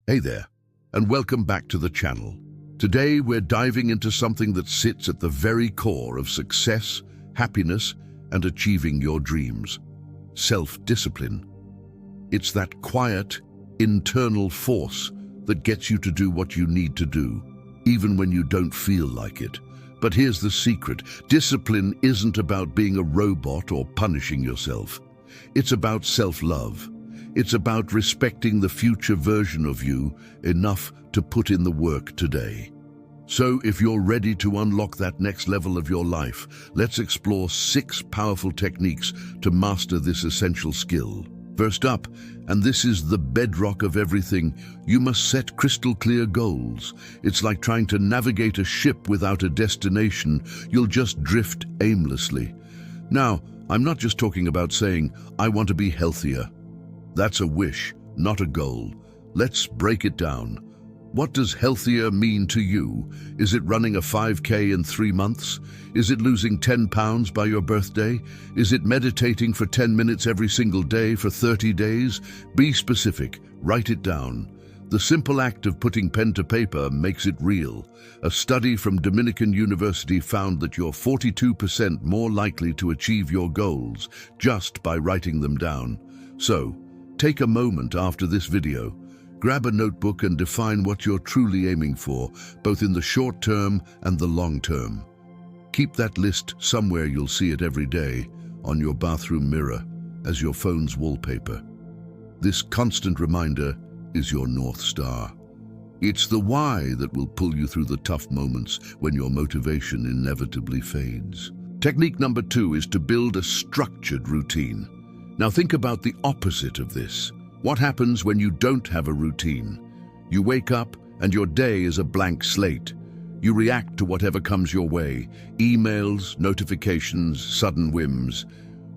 Hey there, and welcome back to the channel. Today we're diving into something that sits at the very core of success, happiness, and achieving your dreams. Self-discipline. It's that quiet, internal force that gets you to do what you need to do, even when you don't feel like it. But here's the secret. Discipline isn't about being a robot or punishing yourself. It's about self-love. It's about respecting the future version of you enough to put in the work today. So if you're ready to unlock that next level of your life, let's explore 6 powerful techniques to master this essential skill. First up, and this is the bedrock of everything, you must set crystal clear goals. It's like trying to navigate a ship without a destination. You'll just drift aimlessly. Now, I'm not just talking about saying, I want to be healthier. That's a wish, not a goal. Let's break it down. What does healthier mean to you? Is it running a 5K in 3 months? Is it losing 10 pounds by your birthday? Is it meditating for 10 minutes every single day for 30 days? Be specific, write it down. The simple act of putting pen to paper makes it real. A study from Dominican University found that you're 42% more likely to achieve your goals just by writing them down. So, take a moment after this video, grab a notebook and define what you're truly aiming for, both in the short term and the long term. Keep that list somewhere you'll see it every day, on your bathroom mirror, as your phone's wallpaper. This constant reminder is your North Star. It's the why that will pull you through the tough moments when your motivation inevitably fades. Technique number 2 is to build a structured routine. Now think about the opposite of this. What happens when you don't have a routine? You wake up and your day is a blank slate. You react to whatever comes your way, emails, notifications, sudden whims.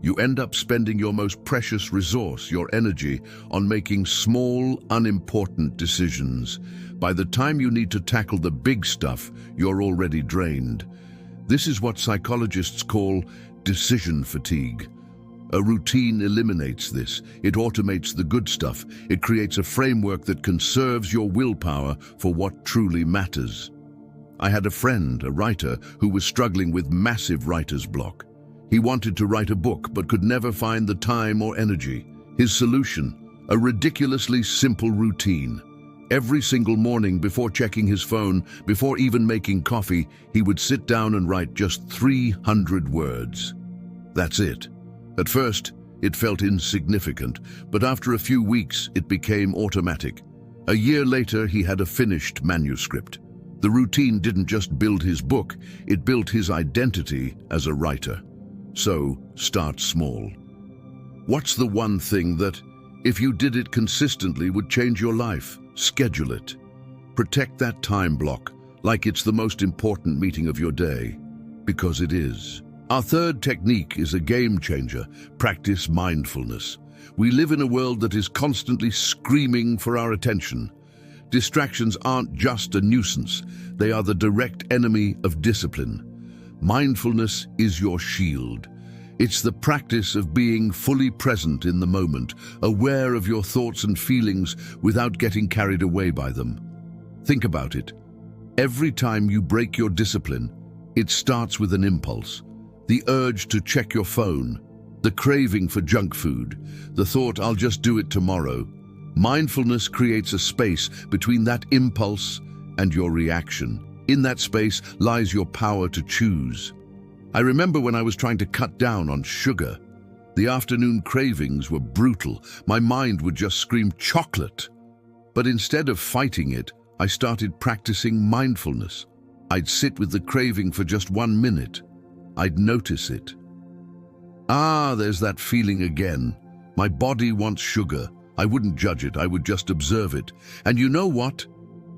You end up spending your most precious resource, your energy, on making small, unimportant decisions. By the time you need to tackle the big stuff, you're already drained. This is what psychologists call decision fatigue. A routine eliminates this. It automates the good stuff. It creates a framework that conserves your willpower for what truly matters. I had a friend, a writer, who was struggling with massive writer's block. He wanted to write a book but could never find the time or energy. His solution? A ridiculously simple routine. Every single morning before checking his phone, before even making coffee, he would sit down and write just 300 words. That's it. At first, it felt insignificant, but after a few weeks, it became automatic. A year later, he had a finished manuscript. The routine didn't just build his book, it built his identity as a writer. So, start small. What's the one thing that, if you did it consistently, would change your life? Schedule it. Protect that time block, like it's the most important meeting of your day, because it is. Our third technique is a game changer. Practice mindfulness. We live in a world that is constantly screaming for our attention. Distractions aren't just a nuisance, they are the direct enemy of discipline. Mindfulness is your shield. It's the practice of being fully present in the moment, aware of your thoughts and feelings without getting carried away by them. Think about it. Every time you break your discipline, it starts with an impulse. The urge to check your phone, the craving for junk food, the thought, I'll just do it tomorrow. Mindfulness creates a space between that impulse and your reaction. In that space lies your power to choose. I remember when I was trying to cut down on sugar. The afternoon cravings were brutal. My mind would just scream chocolate. But instead of fighting it, I started practicing mindfulness. I'd sit with the craving for just 1 minute. I'd notice it. There's that feeling again. My body wants sugar. I wouldn't judge it, I would just observe it. And you know what?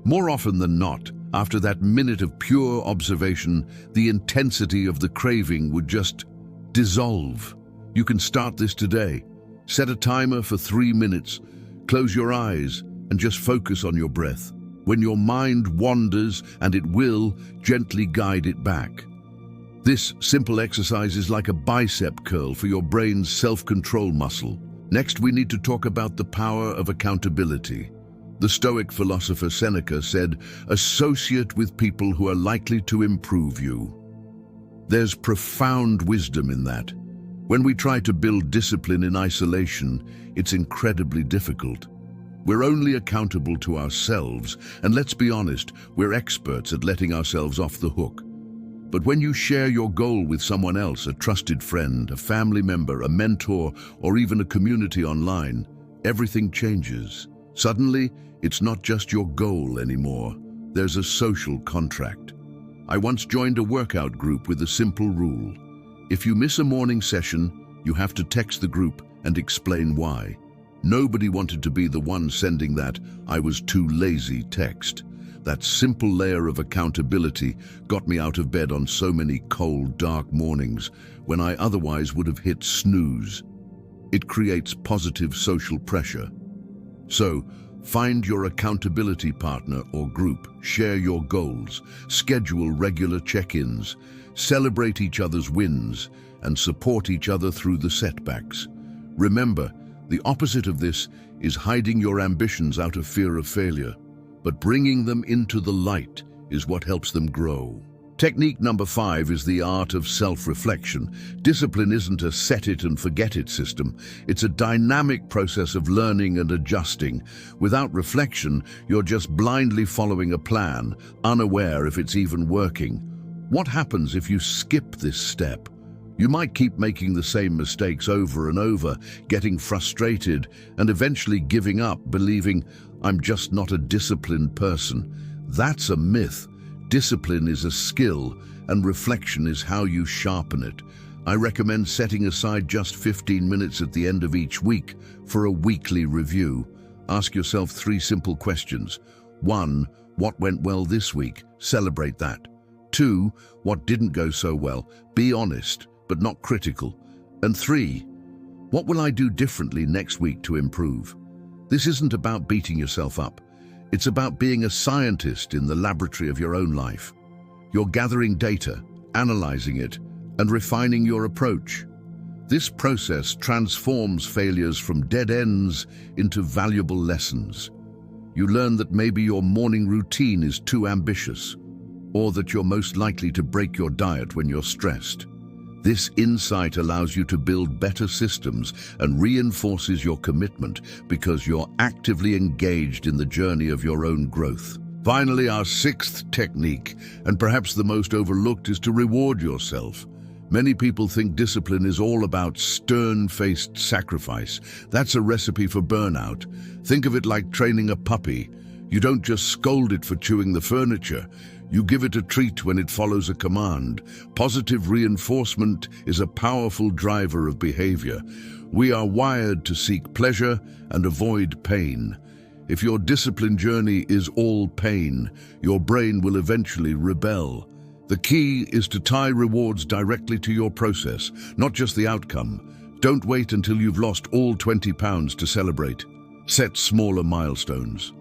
More often than not, after that minute of pure observation, the intensity of the craving would just dissolve. You can start this today. Set a timer for 3 minutes. Close your eyes and just focus on your breath. When your mind wanders, and it will, gently guide it back. This simple exercise is like a bicep curl for your brain's self-control muscle. Next, we need to talk about the power of accountability. The Stoic philosopher Seneca said, "Associate with people who are likely to improve you." There's profound wisdom in that. When we try to build discipline in isolation, it's incredibly difficult. We're only accountable to ourselves, and let's be honest, we're experts at letting ourselves off the hook. But when you share your goal with someone else, a trusted friend, a family member, a mentor, or even a community online, everything changes. Suddenly, it's not just your goal anymore. There's a social contract. I once joined a workout group with a simple rule. If you miss a morning session, you have to text the group and explain why. Nobody wanted to be the one sending that "I was too lazy" text. That simple layer of accountability got me out of bed on so many cold, dark mornings when I otherwise would have hit snooze. It creates positive social pressure. So, find your accountability partner or group, share your goals, schedule regular check-ins, celebrate each other's wins, and support each other through the setbacks. Remember, the opposite of this is hiding your ambitions out of fear of failure, but bringing them into the light is what helps them grow. Technique number 5 is the art of self-reflection. Discipline isn't a set-it-and-forget-it system. It's a dynamic process of learning and adjusting. Without reflection, you're just blindly following a plan, unaware if it's even working. What happens if you skip this step? You might keep making the same mistakes over and over, getting frustrated, and eventually giving up, believing, "I'm just not a disciplined person." That's a myth. Discipline is a skill, and reflection is how you sharpen it. I recommend setting aside just 15 minutes at the end of each week for a weekly review. Ask yourself 3 simple questions. 1. What went well this week? Celebrate that. 2. What didn't go so well? Be honest, but not critical. And 3. What will I do differently next week to improve? This isn't about beating yourself up. It's about being a scientist in the laboratory of your own life. You're gathering data, analyzing it, and refining your approach. This process transforms failures from dead ends into valuable lessons. You learn that maybe your morning routine is too ambitious, or that you're most likely to break your diet when you're stressed. This insight allows you to build better systems and reinforces your commitment because you're actively engaged in the journey of your own growth. Finally, our 6th technique, and perhaps the most overlooked, is to reward yourself. Many people think discipline is all about stern-faced sacrifice. That's a recipe for burnout. Think of it like training a puppy. You don't just scold it for chewing the furniture. You give it a treat when it follows a command. Positive reinforcement is a powerful driver of behavior. We are wired to seek pleasure and avoid pain. If your discipline journey is all pain, your brain will eventually rebel. The key is to tie rewards directly to your process, not just the outcome. Don't wait until you've lost all 20 pounds to celebrate. Set smaller milestones.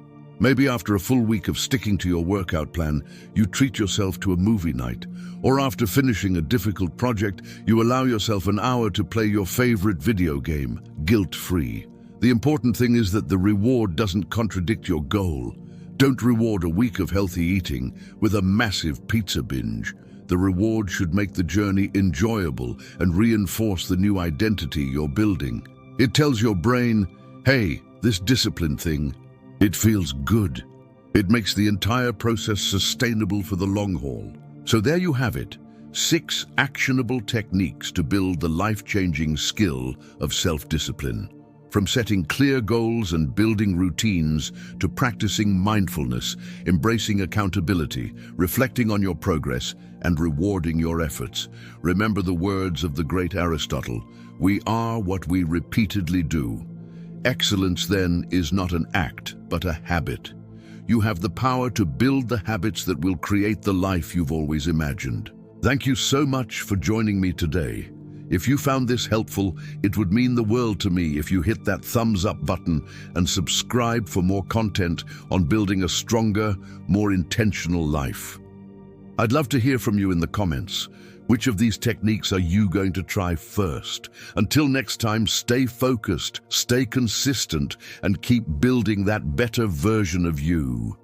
Maybe after a full week of sticking to your workout plan, you treat yourself to a movie night. Or after finishing a difficult project, you allow yourself an hour to play your favorite video game, guilt-free. The important thing is that the reward doesn't contradict your goal. Don't reward a week of healthy eating with a massive pizza binge. The reward should make the journey enjoyable and reinforce the new identity you're building. It tells your brain, "Hey, this discipline thing, it feels good." It makes the entire process sustainable for the long haul. So there you have it, 6 actionable techniques to build the life-changing skill of self-discipline. From setting clear goals and building routines to practicing mindfulness, embracing accountability, reflecting on your progress, and rewarding your efforts. Remember the words of the great Aristotle, "We are what we repeatedly do." Excellence, then, is not an act, but a habit. You have the power to build the habits that will create the life you've always imagined. Thank you so much for joining me today. If you found this helpful, it would mean the world to me if you hit that thumbs up button and subscribe for more content on building a stronger, more intentional life. I'd love to hear from you in the comments. Which of these techniques are you going to try first? Until next time, stay focused, stay consistent, and keep building that better version of you.